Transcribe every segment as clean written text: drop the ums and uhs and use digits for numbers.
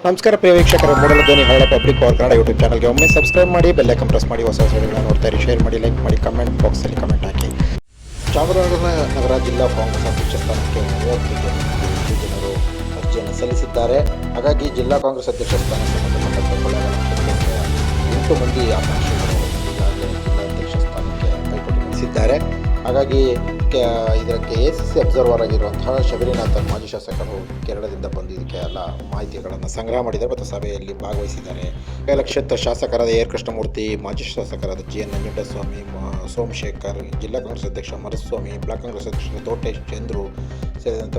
ನಮಸ್ಕಾರ ಪ್ರಿಯ ವೀಕ್ಷಕರೇ, ಮೂಡಲ ಧ್ವನಿ ಹಳ್ಳ ಪಬ್ಲಿಕ್ ಪವರ್ ಕನ್ನಡ ಯೂಟ್ಯೂಬ್ ಚಾನಲ್ಗೆ ಒಮ್ಮೆ ಸಬ್ಸ್ಕ್ರೈಬ್ ಮಾಡಿ, ಬೆಲ್ ಐಕಾನ್ ಪ್ರೆಸ್ ಮಾಡಿ, ಹೊಸ ವಿಡಿಯೋಗಳನ್ನು ನೋಡ್ತಾ ಇರಿ. ಶೇರ್ ಮಾಡಿ, ಲೈಕ್ ಮಾಡಿ, ಕಮೆಂಟ್ ಬಾಕ್ಸಲ್ಲಿ ಕಮೆಂಟ್ ಹಾಕಿ. ಚಾಮರಾಜನಗರ ಜಿಲ್ಲಾ ಕಾಂಗ್ರೆಸ್ ಅಧ್ಯಕ್ಷ ಸ್ಥಾನಕ್ಕೆ 30 ಜನರು ಅರ್ಜಿಯನ್ನು ಸಲ್ಲಿಸಿದ್ದಾರೆ. ಹಾಗಾಗಿ ಜಿಲ್ಲಾ ಕಾಂಗ್ರೆಸ್ ಅಧ್ಯಕ್ಷ ಸ್ಥಾನಕ್ಕೆ ಸಂಬಂಧಪಟ್ಟಂತೆ ಕೊಳ್ಳೇಗಾಲ ಕ್ಷೇತ್ರಕ್ಕೆ 8 ಮಂದಿ ಆಕಾಂಕ್ಷಿಗಳು ಈಗಾಗಲೇ ಜಿಲ್ಲಾಧ್ಯಕ್ಷ ಸ್ಥಾನಕ್ಕೆ ಪೈಪೋಟಿ ನಡೆಸಿದ್ದಾರೆ. ಹಾಗಾಗಿ ಇದಕ್ಕೆ ACC ಅಬ್ಸರ್ವರ್ ಆಗಿರುವಂತಹ ಶಬರಿನಾಥನ್ ಮಾಜಿ ಶಾಸಕರು ಕೇರಳದಿಂದ ಬಂದು ಇದಕ್ಕೆ ಎಲ್ಲ ಮಾಹಿತಿಗಳನ್ನು ಸಂಗ್ರಹ ಮಾಡಿದ್ದಾರೆ ಮತ್ತು ಸಭೆಯಲ್ಲಿ ಭಾಗವಹಿಸಿದ್ದಾರೆ. ಕೆಲ ಕ್ಷೇತ್ರ ಶಾಸಕರಾದ AR ಕೃಷ್ಣಮೂರ್ತಿ, ಮಾಜಿ ಶಾಸಕರಾದ GN ನಂಜುಂಡಸ್ವಾಮಿ, ಸೋಮಶೇಖರ್, ಜಿಲ್ಲಾ ಕಾಂಗ್ರೆಸ್ ಅಧ್ಯಕ್ಷ ಮರುಸ್ವಾಮಿ, ಬ್ಲಾಕ್ ಕಾಂಗ್ರೆಸ್ ಅಧ್ಯಕ್ಷ ತೋಟೇಶ್ ಚಂದ್ರು ಸೇರಿದಂತೆ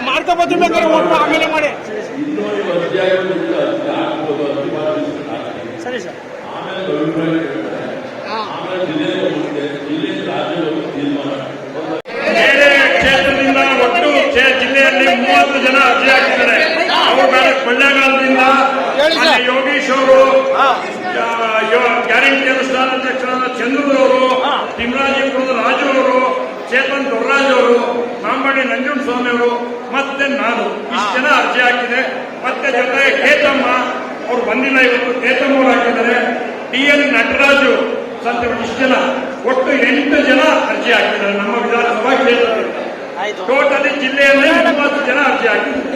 ಮಾಡ್ತಾ ಬರ್ತಿರ್ಬೇಕಾದ್ರೆ ಆಮೇಲೆ ಮಾಡಿ. ಸರಿ ಸರ್. ಕ್ಷೇತ್ರದಿಂದ ಒಟ್ಟು ಜಿಲ್ಲೆಯಲ್ಲಿ 30 ಜನ ಅರ್ಜಿ ಹಾಕಿದ್ದಾರೆ. ಅವ್ರ ಮೇಲೆ ಕೊಳ್ಳೇಗಾಲದಿಂದ ಯೋಗೀಶ್ ಅವರು, ಗ್ಯಾರಂಟಿ ಅನುಷ್ಠಾನ ಅಧ್ಯಕ್ಷರಾದ ಚಂದ್ರದವರು, ತಿಮ್ಮರಾಜಪುರದ ರಾಜು ಅವರು, ಚೇತನ್ ದೊಡ್ಡರಾಜ್ ಅವರು, ಮಾಂಬಾಡಿ ನಂಜುಂಡಸ್ವಾಮಿ ಅವರು, ಮತ್ತೆ ನಾನು ಇಷ್ಟು ಜನ ಅರ್ಜಿ ಹಾಕಿದೆ. ಮತ್ತೆ ಜೊತೆಗೆ ಕೇತಮ್ಮ ಅವ್ರು ಬಂದಿಲ್ಲ, ಇವತ್ತು ಕೇತಮ್ಮ ಅವರು ಹಾಕಿದ್ದಾರೆ. DN ನಟರಾಜು ಸಂತರು, ಇಷ್ಟು ಜನ ಒಟ್ಟು 8 ಜನ ಅರ್ಜಿ ಹಾಕಿದ್ದಾರೆ ನಮ್ಮ ವಿಧಾನಸಭಾ ಕ್ಷೇತ್ರದಲ್ಲಿ. ಟೋಟಲಿ ಜಿಲ್ಲೆಯಲ್ಲಿ 30 ಜನ ಅರ್ಜಿ ಹಾಕಿದ್ದಾರೆ.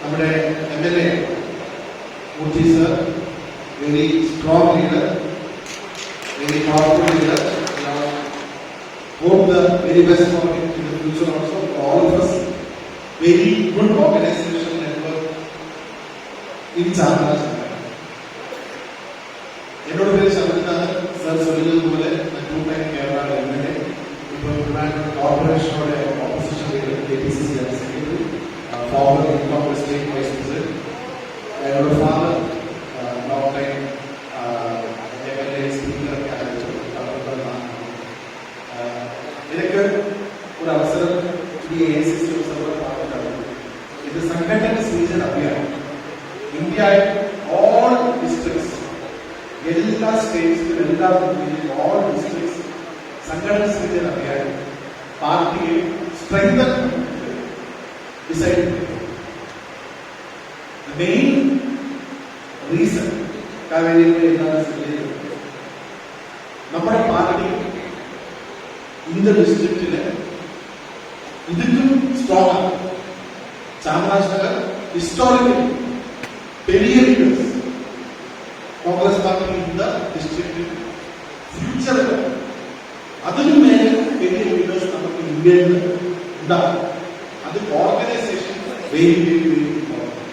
നമ്മുടെ MLA Murthy sir, very strong leader, very powerful leader. Hope the very best for him in the future also. For all of us, very good organization network in Chamarajanagar. എന്നോട് പേര് ശബരിനാഥൻ സർ ചൊല്ലിയതുപോലെ two time Kerala MLA, ഇപ്പോൾ കോർപ്പറേഷനോടെ opposition leader, KPCC general secretary, former Congress state vice president, and father, long time MLA speaker ഒക്കെ ആയിരുന്നു. ഇതൊക്കെ ഒരു അവസരം ഈ ACC ഒബ്സർവർ പാർട്ടിക്കാണ്. ഇത് സംഘടന സൂചന അഭിയാനം ഇന്ത്യ ഓൾ ഡിസ്ട്രിക്ട്സ്, എല്ലാ സ്റ്റേറ്റ്സിലും എല്ലാ ഓൾ ഡിസ്ട്രിക്ട്സ് സംഘടന സൂചന അഭിയാനം പാർട്ടിയെ strengthen decided. The main reason നമ്മുടെ പാർട്ടി இந்த ഡിസ്ട്രിക്റ്റില് ഇതിനും സ്ട്രോങ് ആണ്. Chamarajanagar historically Periya leaders Congress party இந்த ഡിസ്ട്രിക്റ്റിൽ ഫ്യൂച്ചറിൽ അതിനും മേലെ പെരിയ ലീഡേഴ്സ് നമുക്ക് ഇന്ത്യയിൽ ഉണ്ടാകും. അത് organisation very very very important.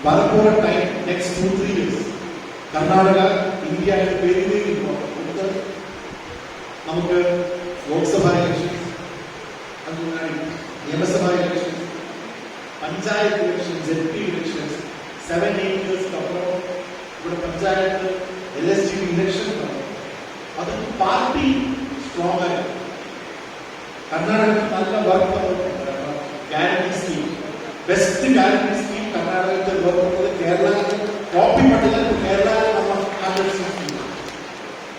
ബലപ്പുര time next 2-3 years Karnataka India very very important. നമുക്ക് Lok Sabha elections, Niyamasabha elections, panchayat elections, ZP elections, 7-8 years അപ്പുറം ഇവിടെ പഞ്ചായത്ത് LSG ഇലക്ഷൻ. അത് പാർട്ടി സ്ട്രോങ് ആയി കർണാടക നല്ല work guarantee scheme, best guarantee scheme കർണാടകത്തിൽ വർക്ക് കേരള കോപ്പി പട്ടില്ല. കേരള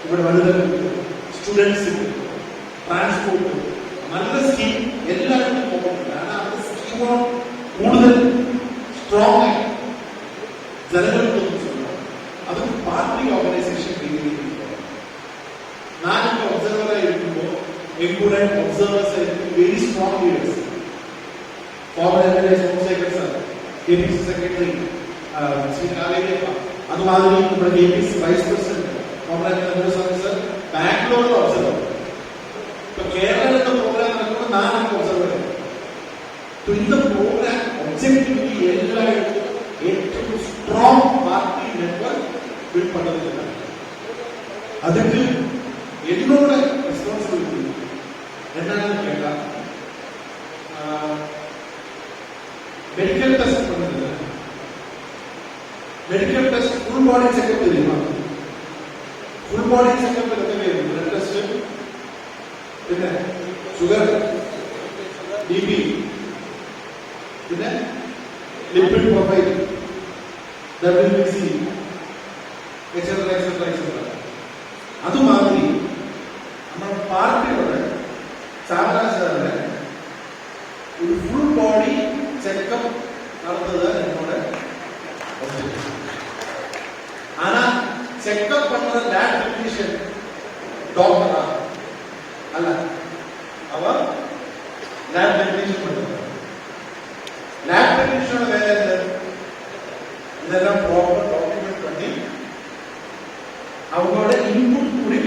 ഇവിടെ വലുത് സ്റ്റുഡൻസ്, ട്രാൻസ്പോർട്ട്, നല്ല സ്കീം എല്ലാവരും പോകുന്നില്ല. അത് സ്കീമോ കൂടുതൽ സ്ട്രോങ് ആയി ജനങ്ങൾക്ക് അത് പാർട്ടി ഓർഗനൈസേഷൻ രീതിയിൽ. ഞാനിപ്പോ ഒബ്സർവറായി ഇരിക്കുമ്പോൾ എങ്കൂടെ ഒബ്സർവേഴ്സ് ആയിരിക്കും very strong leaders. Former MLA Somashekar sir, KPCC secretary Shri Kaveriappa, അതുമാതിരി നമ്മുടെ KPCC vice president former MLA sir, Bangalore observer. ഇപ്പൊ കേരളത്തിന്റെ പ്രോഗ്രാം നടക്കുമ്പോൾ നാല് ഒബ്സർവർ. இந்த പ്രോഗ്രാം ഒബ്ജക്റ്റീവ്ലി എല്ലായിടത്തും ഏറ്റവും സ്ട്രോങ് പാർട്ടി നെറ്റ്വർക്ക് ബിൽഡ് പண்றதுக்கு அதுக்கு என்னோட ரெஸ்பான்சிபிலிட்டி என்னன்னு கேட்டா மெடிக்கல் டெஸ்ட் பண்ணுறது. Medical test full body checkup தெரியுமா? ஃபுல் பாடி செக்அப் எத்தனை பிளட் டெஸ்ட், என்ன சுகர், டிபி, என்ன lipid profile, WBC, etcetera etcetera etcetera. அது மாதிரி நம்ம பார்ட்டியோட சாதாரண ஒரு ஃபுல் பாடி செக்அப் நடந்ததுதான் என்னோட. ஆனா செக்அப் பண்ற லேப் டெக்னீஷியன் டாக்டரா அல்ல, அவ லேப் டெக்னீஷியன் பண்றாங்க. லேப் டெக்னீஷியனோட வேலை என்ன? இதெல்லாம் ப்ராப்பர் டாக்குமெண்ட் பண்ணி அவங்களோட இன்புட் கூடி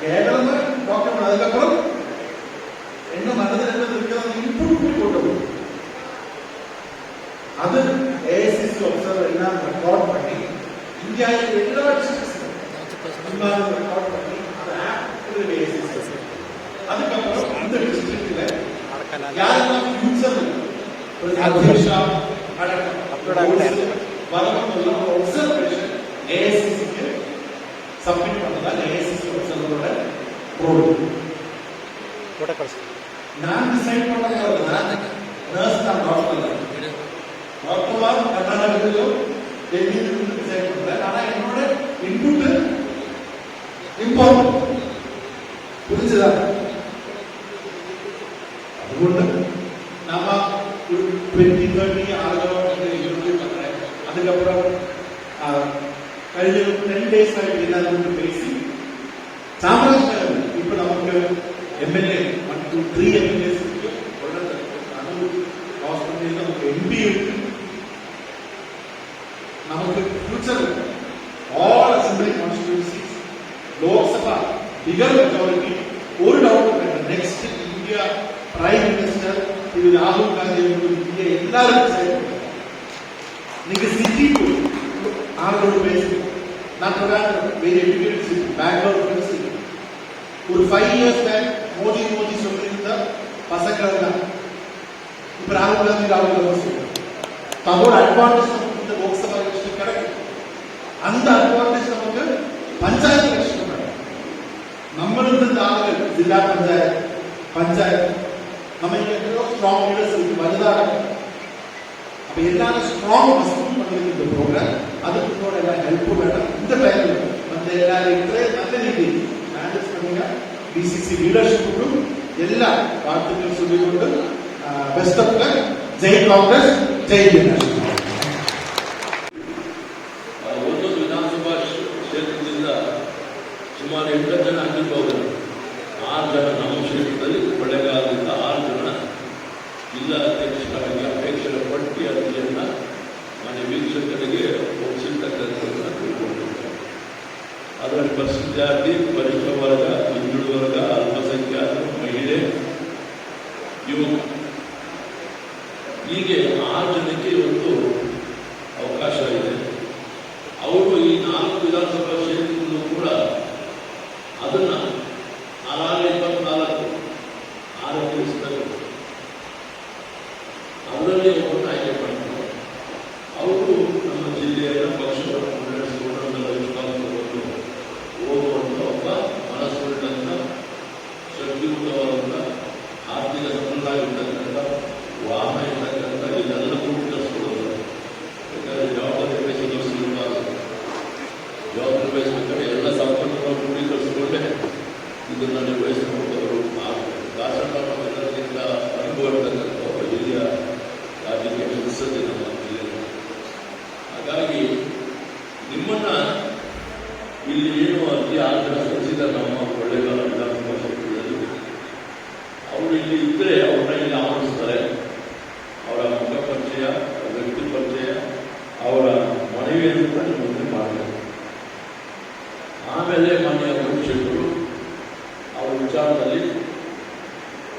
கேட்கறத டாக்குமெண்ட், அதுக்கப்புறம் என்ன மனதில் என்ன இருக்கிறது இன்புட் கூடி கொண்டு வரும். அது ஏஎஸ்சி அப்சர்வர் எல்லாம் ரெக்கார்ட் பண்ணி இந்தியாவில் எல்லா ரெக்கார்ட் பண்ணி அந்த ஆப் ஏஎஸ்சி. அதுக்கப்புறம் இந்த டிஸ்ட்ரிக்ட்ல யாரெல்லாம் ஃபியூச்சர் அப்சர்வேஷன் ஏஎஸ்சிக்கு சப்மிட் பண்ணதான் ஏஎஸ்சி அப்சர்வரோட ரோல். நான் டிசைட் பண்ண நர்ஸ் தான், டாக்டர் டாக்டர்லாம் கர்நாடகத்திலோ டெல்லியிலும் டிசைட் பண்றேன். ஆனா என்னோட இன்புட் இம்பார்ட்டன்ட், புரிஞ்சுதா? അതുകൊണ്ട് நாம 2030 ஆகணும் என்று பண்றேன். அதுக்கப்புறம் കഴിഞ്ഞ 10 days ஆയിട്ട് எல்லாரும் பேசி சாமராஜ் இப்ப நமக்கு எம்எல்ஏ 1 2 3 எம்எல்ஏஸ் இருக்கு. ஹாஸ்பிட்டல் நமக்கு எம்பி இருக்கு, நமக்கு future all assembly constituencies, Lok Sabha figure majority. ஒரு டவுட் இல்லை, நெக்ஸ்ட் இந்தியா பிரைம் மினிஸ்டர் திரு ராகுல் காந்தி இந்தியா எல்லாரும் சேர்ந்து நீங்க சிட்டி ஆளோட பேசி நான் very educated city Bengaluru city. ஒரு 5 years பேக் மோடி சொல்லியிருந்த பசங்கள் தான் இப்ப ராகுல் காந்தி சொல்லுவாங்க. அதோட அட்வான்டேஜ் நமக்கு இந்த லோக்சபா எலெக்ஷன் கிடைக்கும். அந்த அட்வான்டேஜ் நமக்கு பஞ்சாயத்து எலெக்ஷன் கிடைக்கும். நம்மளுக்கு இந்த ஆளுகள் ஜில்லா பஞ்சாயத்து நம்ம இங்க ஸ்ட்ராங் லீடர்ஸ் இருக்கு, வலுதாக. அப்ப எல்லாரும் ஸ்ட்ராங் மஸ்ட் பண்ணுறது இந்த ப்ரோக்ராம். அதுக்கு கூட எல்லாம் ஹெல்ப் வேணும். இந்த டைம்ல மற்ற எல்லாரும் நல்ல நீதி மேனேஜ் பண்ணுங்க. டிசிசி லீடர்ஷிப்புக்கும் எல்லா வாழ்த்துக்கள் சொல்லிக்கொண்டு best of luck. Jai Congress, Jai BJP. ಒಂದೊಂದು ವಿಧಾನಸಭಾ ಕ್ಷೇತ್ರದಿಂದ ಸುಮಾರು 8 ಜನ ಆಗಿರ್ಬೋದು. 6 ಜನ ನಮ್ಮ ಕ್ಷೇತ್ರದಲ್ಲಿ ಕೊಳ್ಳೇಗಾಲದಿಂದ 6 ಜನ ಜಿಲ್ಲಾ ಅಧ್ಯಕ್ಷರಾಗಿ ಅಪೇಕ್ಷರ ಪಟ್ಟಿ ಅರ್ಜಿಯನ್ನು ಮನೆ ವೀಕ್ಷಕರಿಗೆ ಒಪ್ಪಿಸಿರ್ತಕ್ಕಂಥದ್ದನ್ನು ತಿಳ್ಕೊಂಡಿದ್ದಾರೆ. ಅದರಲ್ಲಿ ಪ್ರಸಿದ್ಧಾರ್ಥಿ, ಪರಿಶಿಷ್ಟ ವರ್ಗ, ಹಿಂದುಳಿದ ವರ್ಗ, ಅಲ್ಪಸಂಖ್ಯಾತರು, ಮಹಿಳೆ, ಯುವಕ, ಹೀಗೆ 6 ಜನಕ್ಕೆ ಇವತ್ತು ಅವಕಾಶ ಇದೆ. ಅವರು ಈ 4 ವಿಧಾನಸಭಾ ಕ್ಷೇತ್ರದಲ್ಲೂ ಕೂಡ ಅದನ್ನ 24 ಆರೋಗ್ಯ ಅವರಲ್ಲಿ ಒಬ್ಬರನ್ನ ಆಯ್ಕೆ ಮಾಡ್ತಾರೆ. ಅವರು ನಮ್ಮ ಜಿಲ್ಲೆಯ ಪಕ್ಷವನ್ನು ಮುನ್ನಡೆಸಿಕೊಂಡು ಅದರ ವಿಶ್ವಾಸ ತಗೊಂಡು ಓದುವಂಥ ಒಬ್ಬ ಮನಸ್ಸುಳ್ಳಂಥ ಶಕ್ತಿಯುತವಾದಂಥ ಆರ್ಥಿಕ ಸಮೃದ್ಧವಾಗಿರ್ತಕ್ಕಂಥ ವಾಹನ ಇರ್ತಕ್ಕಂಥ ಇದೆಲ್ಲ ಕೂಡಿಸ್ಕೊಳ್ಳೋದು. ಯಾಕಂದರೆ ಜವಾಬ್ದಾರಿ ವಹಿಸೋದು ಜವಾಬ್ದಾರಿ ವಹಿಸಬೇಕಾದ್ರೆ ಎಲ್ಲ ಸಂಪನ್ಮೂಲ ಕೂಡಿಕರಿಸಿಕೊಂಡೇ ಇದನ್ನು ನಿರ್ವಹಿಸಿಕೊಂಡವರು ಎಲ್ಲರಿಗಿಂತ ಅನುಭವ ಇರ್ತಕ್ಕಂಥ ಒಬ್ಬ ಹಿರಿಯ ರಾಜಕೀಯ ಸದಸ್ಯತೆ ನಮ್ಮ ಜಿಲ್ಲೆಯಲ್ಲಿ. ಹಾಗಾಗಿ ನಿಮ್ಮನ್ನ ಇಲ್ಲಿ ಏನು ಅತಿ 6 ಜನ ಸಲ್ಲಿಸಿದ್ದಾರೆ ನಮ್ಮ ಕೊಳ್ಳೇಗಾಲ ವಿಧಾನಸಭಾ ಕ್ಷೇತ್ರದಲ್ಲಿ. ಅವರು ಇಲ್ಲಿ ಇದ್ದರೆ ಅವ್ರನ್ನ ಇಲ್ಲಿ ಆಹ್ವಾನಿಸ್ತಾರೆ. ಅವರ ಮುಖ ಪರಿಚಯ, ವ್ಯಕ್ತಿ ಪರಿಚಯ, ಅವರ ಮನವಿಯನ್ನು ಕೂಡ ಮುಂದೆ ಮಾಡಬೇಕು. ಆಮೇಲೆ ಮಾನ್ಯ ವೀಕ್ಷಕರು ಅವರ ವಿಚಾರದಲ್ಲಿ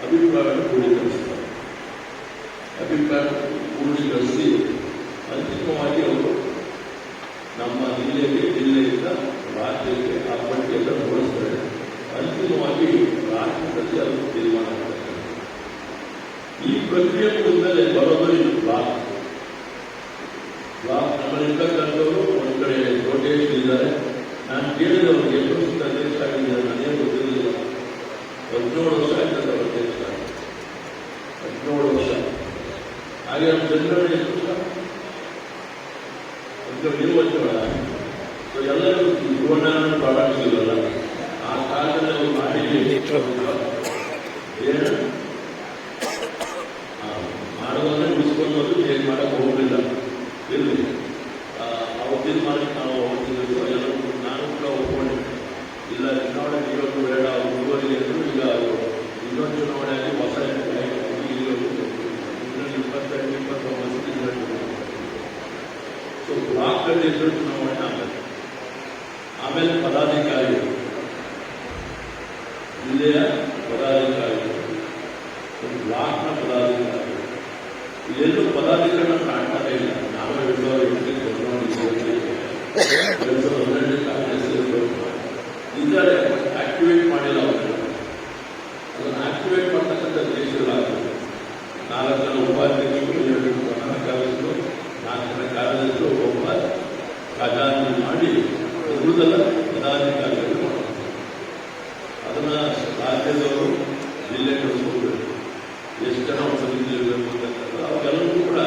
ಅಭಿಪ್ರಾಯವನ್ನು ಕ್ರೋಢೀಕರಿಸ್ತಾರೆ. ಅಭಿಪ್ರಾಯ ಕ್ರೋಢೀಕರಿಸಿ ಅಂತಿಮವಾಗಿ ಅವರು ನಮ್ಮ ಜಿಲ್ಲೆಯಿಂದ ರಾಜ್ಯಕ್ಕೆ ಆ ಪಟ್ಟಿಯನ್ನು ತೋರಿಸ್ತಾರೆ. ಅಂತಿಮವಾಗಿ ರಾಷ್ಟ್ರದಲ್ಲಿ ಅದು ತೀರ್ಮಾನ ಮಾಡ್ತಾರೆ. ಈ ಪ್ರಕ್ರಿಯೆ ಮುಗಿದ್ಮೇಲೆ ಬರೋದು ಇದು ಬ್ಲಾಕ್. ನಮ್ಮಲ್ಲಿರ್ತಕ್ಕಂಥವರು ಒಂದು ಕಡೆ ಕೋಟೇಶ್ ಇದ್ದಾರೆ. ನಾನು ಕೇಳಿದವ್ರಿಗೆ ಎಷ್ಟು ವರ್ಷದ ಅಧ್ಯಕ್ಷ ಆಗಿದ್ದಾರೆ ನನಗೆ ಗೊತ್ತಿರಲಿಲ್ಲ. 17 ವರ್ಷ ಆಯ್ತದೆ ಅಧ್ಯಕ್ಷ, 17 ವರ್ಷ. ಹಾಗೆ ನಮ್ಮ ಜನರನ್ನ ಎಷ್ಟು ವರ್ಷ ನೀವು ವರ್ಷಗಳ ಎಲ್ಲರೂ ಯುವನಾರಾಯಣ ಪ್ರಾಡಕ್ಟ್ಸ್ ಇರಲ್ಲ. ಆ ಕಾಲದಲ್ಲಿ ಅವರು ಮಾಡಿ ಏನು ಮಾಡೋದನ್ನೇ ಉಳಿಸ್ಕೊಂಡು ಹೇಗೆ ಮಾಡಕ್ಕೆ ಹೋಗಲಿಲ್ಲ. ಇರಲಿ ಅವ್ರ ತೀರ್ಮಾನಕ್ಕೆ ನಾವು ಹೋಗ್ತಿದ್ದು ಎಲ್ಲರೂ ನಾನು ಕೂಡ ಒಪ್ಕೊಂಡಿದ್ದೆ. ಇಲ್ಲ ಚುನಾವಣೆ ಇರೋದು ಬೇಡ ಮುಂದುವರಿದೆ ಅಂದರು. ಈಗ ಅವರು ಇನ್ನೊಂದು ಚುನಾವಣೆಯಾಗಿ ಹೊಸ ಇರೋದು 2028-29 ಸೊ ಬ್ಲಾಕ್ನಲ್ಲಿ ಇದ್ದರೂ ಚುನಾವಣೆ ಆಗಬೇಕು. ಆಮೇಲೆ ಪದಾಧಿಕಾರಿಗಳು, ಜಿಲ್ಲೆಯ ಪದಾಧಿಕಾರಿಗಳು, ಒಂದು ಬ್ಲಾಕ್ನ ಪದಾಧಿಕಾರಿಗಳು, ಇಲ್ಲೆಲ್ಲೂ ಪದಾಧಿಕಾರಿಗಳನ್ನ ಕಾಣ್ತಾನೆ ಇಲ್ಲ. ನಾನು 2008 ಕಾಂಗ್ರೆಸ್ ಇದ್ದಾರೆ, ಆಕ್ಟಿವೇಟ್ ಮಾಡಿಲ್ಲ. ಅದನ್ನು ಆಕ್ಟಿವೇಟ್ ಮಾಡ್ತಕ್ಕಂಥ ದೇಶಗಳಾಗಬೇಕು. 4 ಜನ ಉಪಾಧ್ಯಕ್ಷರು, 2 ಪ್ರಧಾನ ಕಾರ್ಯದರ್ಶಿಗಳು, 4 ಜನ ಕಾರ್ಯದರ್ಶಿಗಳು, ಒಬ್ಬ ಖಜಾನೆ ಮಾಡಿ ಉಳಿದಲ್ಲ ಪದಾಧಿಕಾರಿಗಳು ಮಾಡಬೇಕು. ಅದನ್ನು ರಾಜ್ಯದವರು ಜಿಲ್ಲೆ ಕಳಿಸ್ಕೋಬೇಕು. ಎಷ್ಟು ಜನ ಸಮಿತಿಯಲ್ಲಿರಬೇಕು ಅಂತಕ್ಕಂಥ ಅವೆಲ್ಲರೂ ಕೂಡ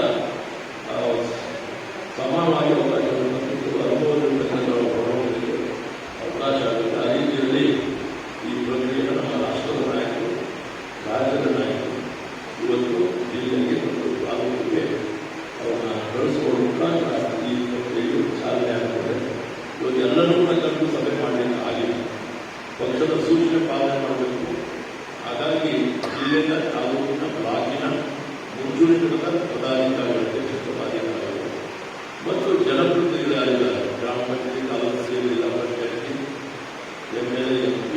ಸಮಾನವಾಗಿ ಅವಕಾಶವನ್ನು ಅನುಭವದಲ್ಲಿರ್ತಕ್ಕಂಥ ಅವಕಾಶ ಆಗುತ್ತೆ. ಆ ರೀತಿಯಲ್ಲಿ ಈ ಪ್ರಕ್ರಿಯೆಯನ್ನು ನಮ್ಮ ರಾಷ್ಟ್ರದ ನಾಯಕರು, ರಾಜ್ಯದ ನಾಯಕರು ಇವತ್ತು ಜಿಲ್ಲೆಗೆ ಮತ್ತು ತಾಲೂಕಿಗೆ ಅವನ್ನ ಕಳಿಸ್ಕೊಳ್ಳೋ ಮುಖಾಂತರ ಈ ಪ್ರಕ್ರಿಯೆಯು ಸಾಧನೆ ಆಗ್ತದೆ. ಇವತ್ತು ಎಲ್ಲರೂ ಕೂಡ ಕರೆದು ಸಭೆ ಮಾಡಲಿಕ್ಕೆ ಆಗಿಲ್ಲ. ಪಕ್ಷದ ಸೂಚನೆ ಪಾಲನೆ ಮಾಡಬೇಕು. ಹಾಗಾಗಿ ಜಿಲ್ಲೆಯ ತಾಲೂಕಿನ ಬ್ಲಾಕಿನ ಮುಂಚೂಣಿತನದ ಪದಾಧಿಕಾರಿಗಳು, ಪದಾಧಿಕಾರಿಗಳು ಮತ್ತು ಜನಪ್ರತಿನಿಧಿಗಳಿದ್ದಾರೆ. ಗ್ರಾಮ ಪಂಚಾಯತಿ, ತಾಲೂಕು ಸೇರಿ ಜಿಲ್ಲಾ ಪಂಚಾಯತಿ, MLA, MP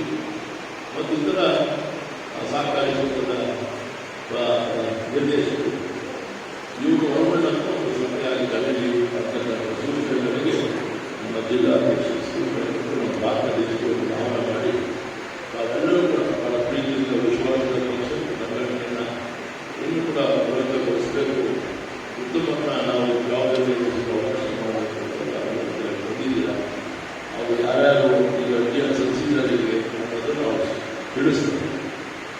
ಮತ್ತು ಇತರ ಸಹಕಾರಿ ಸಂಸ್ಥದ ನಿರ್ದೇಶಕರು ಇವರು ಒಳಗೊಂಡಂಥ ಒಂದು ಸಭೆಯಾಗಿ ಕಮಿಟಿ ಸೂಚನೆಗಳಿಗೆ ನಮ್ಮ ಜಿಲ್ಲಾಧ್ಯಕ್ಷರು, ನಮ್ಮ ಬ್ಲಾಕ್ ಅಧ್ಯಕ್ಷರು ಆಹ್ವಾನ ಮಾಡಿ ತಾವೆಲ್ಲರೂ ಕೂಡ ಬಹಳ ಪ್ರೀತಿಯಿಂದ ವಿಶ್ವಾಸದ ಸಂಘಟನೆಯನ್ನು ಇನ್ನೂ ಕೂಡ ಪ್ರಗತಿಗೊಳಿಸಬೇಕು. ಉತ್ತಮವನ್ನು ನಾವು ಜವಾಬ್ದಾರಿ ಅವಕಾಶ ಮಾಡಬೇಕು ಅಂತ ಬಂದಿದ್ದೀರ. ಅವರು ಯಾರ್ಯಾರು ಈಗ ಅರ್ಜಿಯನ್ನು ಸಲ್ಲಿಸಿದ್ದಾರೆ ಅನ್ನೋದನ್ನು ನಾವು ತಿಳಿಸ್ತಾರೆ.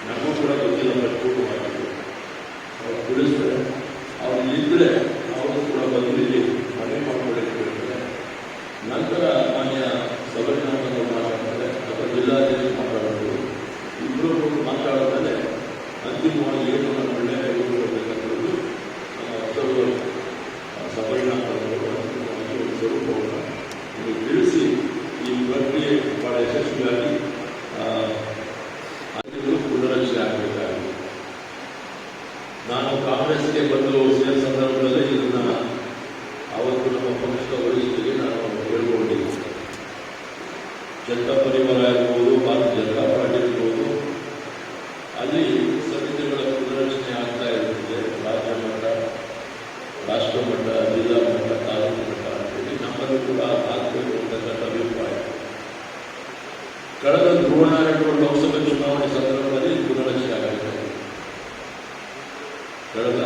ನಮಗೂ ಕೂಡ ಗೊತ್ತಿಲ್ಲ, ಪರಿಪೂರ್ಣವಾಗಿತ್ತು. ಅವ್ರು ತಿಳಿಸ್ತಾರೆ. ಅವ್ರು ಇದ್ದರೆ ಅವರು ಕೂಡ ಬಂದು ಇಲ್ಲಿ ಮನೆ ಮಾಡಿಕೊಳ್ಳಿಕ್ಕೆ ಹೇಳ್ತಾರೆ. ನಂತರ ಮಾನ್ಯ ಸಭೆನಾಥರು ಮಾತಾಡ್ತಾರೆ ಅಥವಾ ಜಿಲ್ಲಾಧ್ಯಕ್ಷರು ಮಾತಾಡೋದು, ಇಬ್ಬರು ಮಾತಾಡೋದಲ್ಲೇ ಅಂತಿಮವಾಗಿ ಏನು ಒಳ್ಳೆಯ ಕೊಡಬೇಕಂಥದ್ದು ಸಭೆನಾಥರು ಅಂತಿಮವಾಗಿ ಒಂದು ಸ್ವರೂಪವನ್ನು ನೀವು ತಿಳಿಸಿ ಈ ಪ್ರಕ್ರಿಯೆ ಬಹಳ ಯಶಸ್ವಿಯಾಗಿ ಪುನರಚನೆ ಆಗಬೇಕಾಗಿದೆ. ನಾನು ಕಾಂಗ್ರೆಸ್ಗೆ ಬಂದು ಸೇರಿದ ಸಂದರ್ಭದಲ್ಲಿ ಇದನ್ನು ಅವತ್ತು ನಮ್ಮ ಪಕ್ಷದ ವರಿಷ್ಠರಿಗೆ ನಾನು ಹೇಳ್ಕೊಂಡಿದ್ದೆ. ಜನತಾ ಪರಿವಾರ ಇರ್ಬೋದು, ಭಾರತೀಯ ಜನತಾ ಪಾರ್ಟಿ ಇರ್ಬೋದು, ಅಲ್ಲಿ ಸಮಿತಿಗಳ ಪುನರಚನೆ ಆಗ್ತಾ ಇರ್ತದೆ. ರಾಜ್ಯ ಮಟ್ಟ, ರಾಷ್ಟ್ರ ಮಟ್ಟ, ಜಿಲ್ಲಾ ಮಟ್ಟ, ತಾಲೂಕು ಮಟ್ಟ ಅಂತೇಳಿ ನಮ್ಮಲ್ಲಿ ಕೂಡ ಆಗಬೇಕು ಅಂತಕ್ಕಂಥ ಅಭಿಪ್ರಾಯ. ಕಳೆದ ಧ್ರುವನಾರಾಯಣ ಲೋಕಸಭೆ ಚುನಾವಣೆ ಸಂದರ್ಭದಲ್ಲಿ ಪುನರಚನೆ ಆಗಲಿದೆ. ಕಳೆದ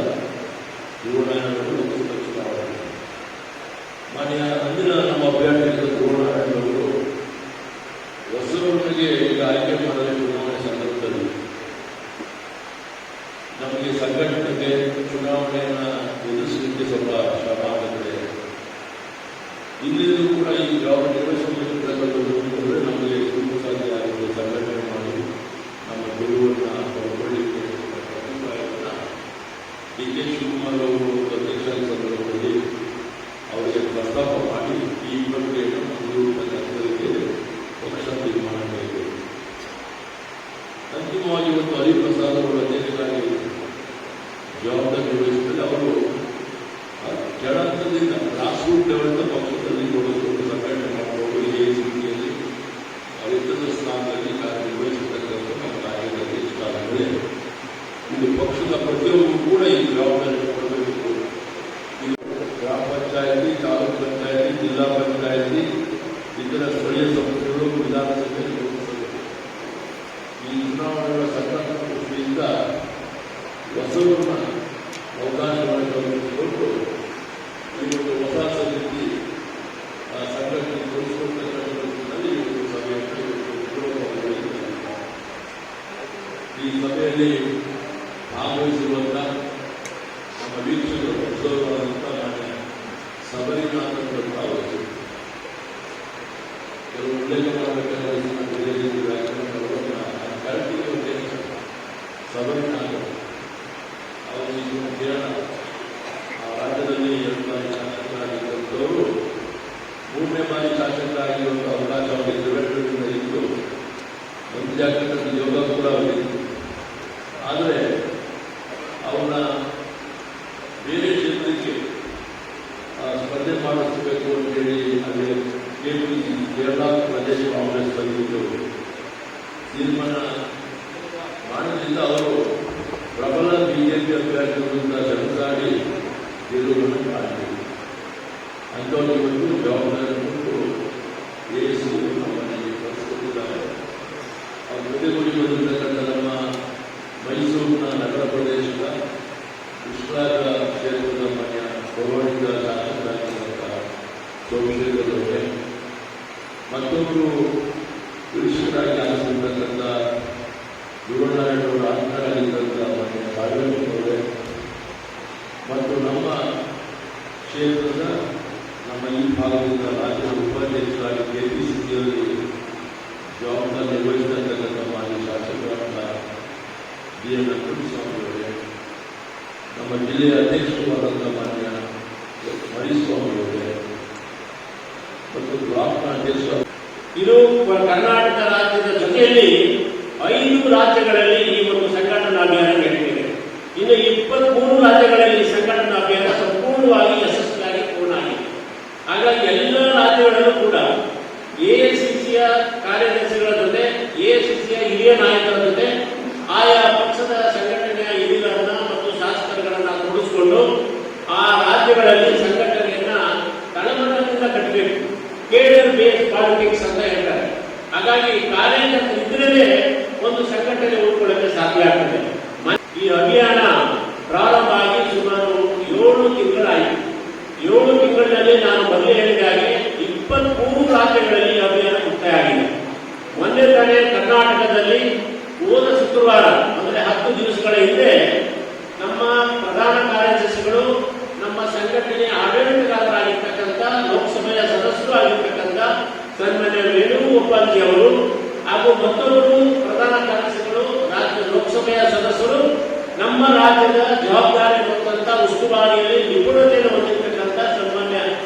ಧ್ರುವನಾರಾಯಣ ಲೋಕಸಭೆ ಚುನಾವಣೆ ಮಾನ್ಯ ಅಂದಿನ ನಮ್ಮ ಅಭ್ಯರ್ಥಿಗಳು ಧ್ರುವನಾರಾಯಣವರು ಹೊಸಬರಿಗೆ ಈಗ ಆಯ್ಕೆ ಮಾಡಲು ಚುನಾವಣೆ ಸಂದರ್ಭದಲ್ಲಿ ನಮಗೆ ಸಂಘಟನೆಗೆ ಚುನಾವಣೆಯನ್ನು ಎದುರಿಸಲಿಕ್ಕೆ ಸ್ವಲ್ಪ ಶ್ರಮ ಆಗುತ್ತದೆ. ಇಲ್ಲಿಯೂ ಕೂಡ ಈ ಜವಾಬ್ದಾರಿ ನಿರ್ವಹಿಸಬೇಕಾದರೆ ನಮಗೆ ತುಂಬ ಸಾಧ್ಯ ಆಗಿದೆ. ಸಂಘಟನೆ ಮಾಡಿ ನಮ್ಮ ಗುರುವನ್ನು ಪಡ್ಕೊಳ್ಳಿಕ್ಕೆ ಅಭಿಪ್ರಾಯವನ್ನು DK ಶಿವಕುಮಾರ್ ಅವರು ಅಧ್ಯಕ್ಷ ಸಂದರ್ಭದಲ್ಲಿ ಅವರಿಗೆ ಪ್ರಸ್ತಾಪ ಮಾಡಿ ಈ ಪ್ರಕ್ರಿಯೆಯನ್ನು ಮುಂದೂಡಬೇಕಂತಕ್ಕೆ ಪಕ್ಷ ತೀರ್ಮಾನ ಮಾಡಿದೆ. ಅಂತಿಮವಾಗಿ ಇವತ್ತು ಹರಿಪ್ರಸಾದ್ ಅವರು ಅಧ್ಯಕ್ಷರಾಗಿ ಜವಾಬ್ದಾರಿ ನಿರ್ವಹಿಸಿದಲ್ಲಿ ಅವರು ಕೆಳಹಂತದಿಂದ ಗ್ರಾಸ್ ರೂಟ್ ಲೆವೆಲ್ನ ಪಕ್ಷದಲ್ಲಿ ನೋಡಿಕೊಂಡು ಸಂಘಟನೆ ಮಾಡಿಕೊಂಡು ಈ ರೀತಿಯಲ್ಲಿ ಅವರಿದ್ದ ಸ್ಥಾನದಲ್ಲಿ ಕಾರ್ಯನಿರ್ವಹಿಸತಕ್ಕಂಥ ನಮ್ಮ ಕಾರ್ಯದಲ್ಲಿ ಸ್ಥಾನಗಳೇ ಇದು ಪಕ್ಷದ ಪ್ರತಿಯೊಬ್ಬರು ಕೂಡ ಈ ಜವಾಬ್ದಾರಿ ಕೊಡಬೇಕು. ಇದು ಗ್ರಾಮ ಪಂಚಾಯತಿ, ತಾಲೂಕು ಪಂಚಾಯತಿ, ಜಿಲ್ಲಾ ಪಂಚಾಯತಿ, ಇತರ ಸ್ಥಳೀಯ ರಾಜ್ಯಗಳು ವಿಧಾನಸಭೆ ಲೋಕಸಭೆ ಈ ಚುನಾವಣೆಗಳ ಸಂದರ್ಭ ದೃಷ್ಟಿಯಿಂದ ಹೊಸವನ್ನ ಅವಕಾಶವನ್ನು ಕಲ್ಪಿಸಿಕೊಂಡು ಈ ಒಂದು ಹೊಸ ಸಮಿತಿ ಸಂಘಟನೆ ತೋರಿಸಿಕೊಳ್ತಕ್ಕಂಥ ನಿಟ್ಟಿನಲ್ಲಿ ಈ ಒಂದು ಸಭೆಯನ್ನು ಈ ಸಭೆಯಲ್ಲಿ ಭಾಗವಹಿಸಿರುವಂಥ ನಮ್ಮ ವೀಕ್ಷಕರು ಅಬ್ಸರ್ವರ್ ಮಾನ್ಯ ಸಬರಿನಾಥ್ ಅವರು ಕೆಲವು ಉಲ್ಲೇಖ ಮಾಡಬೇಕಾದ್ರೆ ಸಬರಿನಾಥ್ ಅವರು ಈ ಕೇರಳ ರಾಜ್ಯದಲ್ಲಿ 2 ಬಾರಿ ಶಾಸಕರಾಗಿದ್ದಂಥವರು 3ನೇ ಬಾರಿ ಶಾಸಕರಾಗಿರುವಂಥ ಅವಕಾಶ ಅವರಿಗೆ ತ್ರಿವೇಂದ್ರದಿಂದ ಇತ್ತು. ಮಂತ್ರಿಯಾಗತಕ್ಕಂಥ ಯೋಗ ಕೂಡ ಅವರಿತ್ತು. ಆದರೆ ಅವನ್ನ ಬೇರೆ ಕ್ಷೇತ್ರಕ್ಕೆ ಸ್ಪರ್ಧೆ ಮಾಡಿಸಬೇಕು ಅಂತೇಳಿ ಅದೇ ಕೆಪಿಸಿ ಕೇರಳ ಪ್ರದೇಶ ಕಾಂಗ್ರೆಸ್ ಬಂದಿದ್ದು ತೀರ್ಮಾನ ಮಾಡಲಿಲ್ಲ. ಅವರು ಪ್ರಬಲ ಬಿಜೆಪಿ ಅಭ್ಯರ್ಥಿ ವಿರುದ್ಧ ಸೆಣಸಾಡಿ ಗೆಲುವನ್ನು ಕಾಣಬೇಕು. ಅಂಥವ್ರಿಗೆ ಒಂದು ಜವಾಬ್ದಾರಿ ಕೊಟ್ಟು ಎಸಿ ನಮ್ಮಲ್ಲಿ ಕಳಿಸ್ಕೊಟ್ಟಿದ್ದಾರೆ. ಅವ್ರ ಜೊತೆಗೂಡಿ ಬಂದಿರತಕ್ಕಂಥ ನಮ್ಮ ಮೈಸೂರಿನ ನಗರ ಪ್ರದೇಶದ ಕೃಷ್ಣರಾಜ ಕ್ಷೇತ್ರದ ಮನೆಯ ಪೌರಾಣಿಕ ಶಾಸಕರಾಗಿರುವಂಥ ಸೋಮಶೇಖರವರೇ, ಮತ್ತೊಬ್ಬರು ವೀಕ್ಷಕರಾಗಿ ಆಗಿರ್ತಕ್ಕಂಥ ಯುವನಾರಾಯಣವರು ಆತ್ಮರಾಗಿದ್ದಂಥ ಮನೆಯ ಸಾರ್ವಜನಿಕರವರೇ ಮತ್ತು ನಮ್ಮ ಕ್ಷೇತ್ರದ ನಮ್ಮ ಈ ಭಾಗದಿಂದ ರಾಜ್ಯದ ಉಪಾಧ್ಯಕ್ಷರಾಗಿ ಕೆಪಿಸಿಸಿಯಲ್ಲಿ ಜವಾಬ್ದಾರಿ ನಿರ್ವಹಿಸತಕ್ಕಂಥ ಮಾಜಿ ಶಾಸಕರಾದ ಬಿ ಎನ್ ವೆಂಕಟಸ್ವಾಮಿಯವರೇ, ನಮ್ಮ ಜಿಲ್ಲೆಯ ಅಧ್ಯಕ್ಷರಾದಂಥ ಮಾನ್ಯ ಮರಿಸ್ವಾಮಿಯವರೇ ಮತ್ತು ಬ್ಲಾಕ್ನ ಅಧ್ಯಕ್ಷ. ಇದು ಕರ್ನಾಟಕ ರಾಜ್ಯದ ಜೊತೆಯಲ್ಲಿ 5 ರಾಜ್ಯಗಳಲ್ಲಿ ಈ ಒಂದು ಸಂಘಟನಾ ಅಭಿಯಾನ ನಡೆದಿದೆ. ಇನ್ನು 23 ರಾಜ್ಯಗಳಲ್ಲಿ ಸಂಘಟನಾ ಅಭಿಯಾನ ಸಂಪೂರ್ಣವಾಗಿ ಯಶಸ್ವಿಯಾಗಿ ಪೂರ್ಣ ಆಗಿದೆ. ಹಾಗಾಗಿ ಎಲ್ಲ ರಾಜ್ಯಗಳಲ್ಲೂ ಕೂಡ ಎಐಸಿಸಿಯ ಕಾರ್ಯದರ್ಶಿಗಳ ಜೊತೆ, ಎಐಸಿಸಿಯ ಹಿರಿಯ ನಾಯಕರ ಜೊತೆ, ಆಯಾ ಪಕ್ಷದ ಸಂಘಟನೆಯ ಹಿರಿಯರನ್ನ ಮತ್ತು ಶಾಸಕರುಗಳನ್ನ ಕೂಡಿಸಿಕೊಂಡು ಆ ರಾಜ್ಯಗಳಲ್ಲಿ ಸಂಘಟನೆಯನ್ನ ತಳಮಟ್ಟದಿಂದ ಕಟ್ಟಬೇಕು. ಕೇಡರ್ ಬೇಸ್ ಪಾಲಿಟಿಕ್ಸ್ ಅಂತ ಹೇಳ್ತಾರೆ. ಹಾಗಾಗಿ ಕಾರ್ಯಕರ್ತರು ಇದ್ದರೆ ಒಂದು ಸಂಘಟನೆ ಉಳ್ಕೊಳ್ಳಕ್ಕೆ ಸಾಧ್ಯ ಆಗ್ತದೆ. ಈ ಅಭಿಯಾನ ಪ್ರಾರಂಭ ಆಗಿ ಸುಮಾರು 7 ತಿಂಗಳಾಯಿತು. 7 ತಿಂಗಳಲ್ಲಿ ನಾನು ಮೊದಲೇ ಹೇಳಿದ ಹಾಗೆ 23 ರಾಜ್ಯಗಳಲ್ಲಿ ಅಭಿಯಾನ ಮುಕ್ತಾಯ ಆಗಿದೆ. ಮೊನ್ನೆ ತಾನೇ ಕರ್ನಾಟಕದಲ್ಲಿ ಹೋದ ಶುಕ್ರವಾರ ಅಂದರೆ 10 ದಿವಸಗಳ ಹಿಂದೆ ನಮ್ಮ ಪ್ರಧಾನ ಕಾರ್ಯದರ್ಶಿಗಳು, ನಮ್ಮ ಸಂಘಟನೆಯ ಆಡಳಿತಗಾರರಾಗಿರ್ತಕ್ಕಂಥ ಲೋಕಸಭೆಯ ಸದಸ್ಯರು ಆಗಿರ್ತಕ್ಕಂಥ ಸನ್ಮಾನ್ಯ ವೇಣುಗೋಪಾಲ್ಜಿ ಅವರು ಹಾಗೂ ಮತ್ತೊಬ್ಬರು ಪ್ರಧಾನ ಕಾರ್ಯದರ್ಶಿಗಳು, ರಾಜ್ಯ ಲೋಕಸಭೆಯ ಸದಸ್ಯರು, ನಮ್ಮ ರಾಜ್ಯದ ಜವಾಬ್ದಾರಿ ಹೊತ್ತಂತ ಉಸ್ತುವಾರಿಯಲ್ಲಿ ನಿಪುಣತೆಯನ್ನು ಹೊಂದಿರತಕ್ಕಂಥ ಸನ್ಮಾನ್ಯ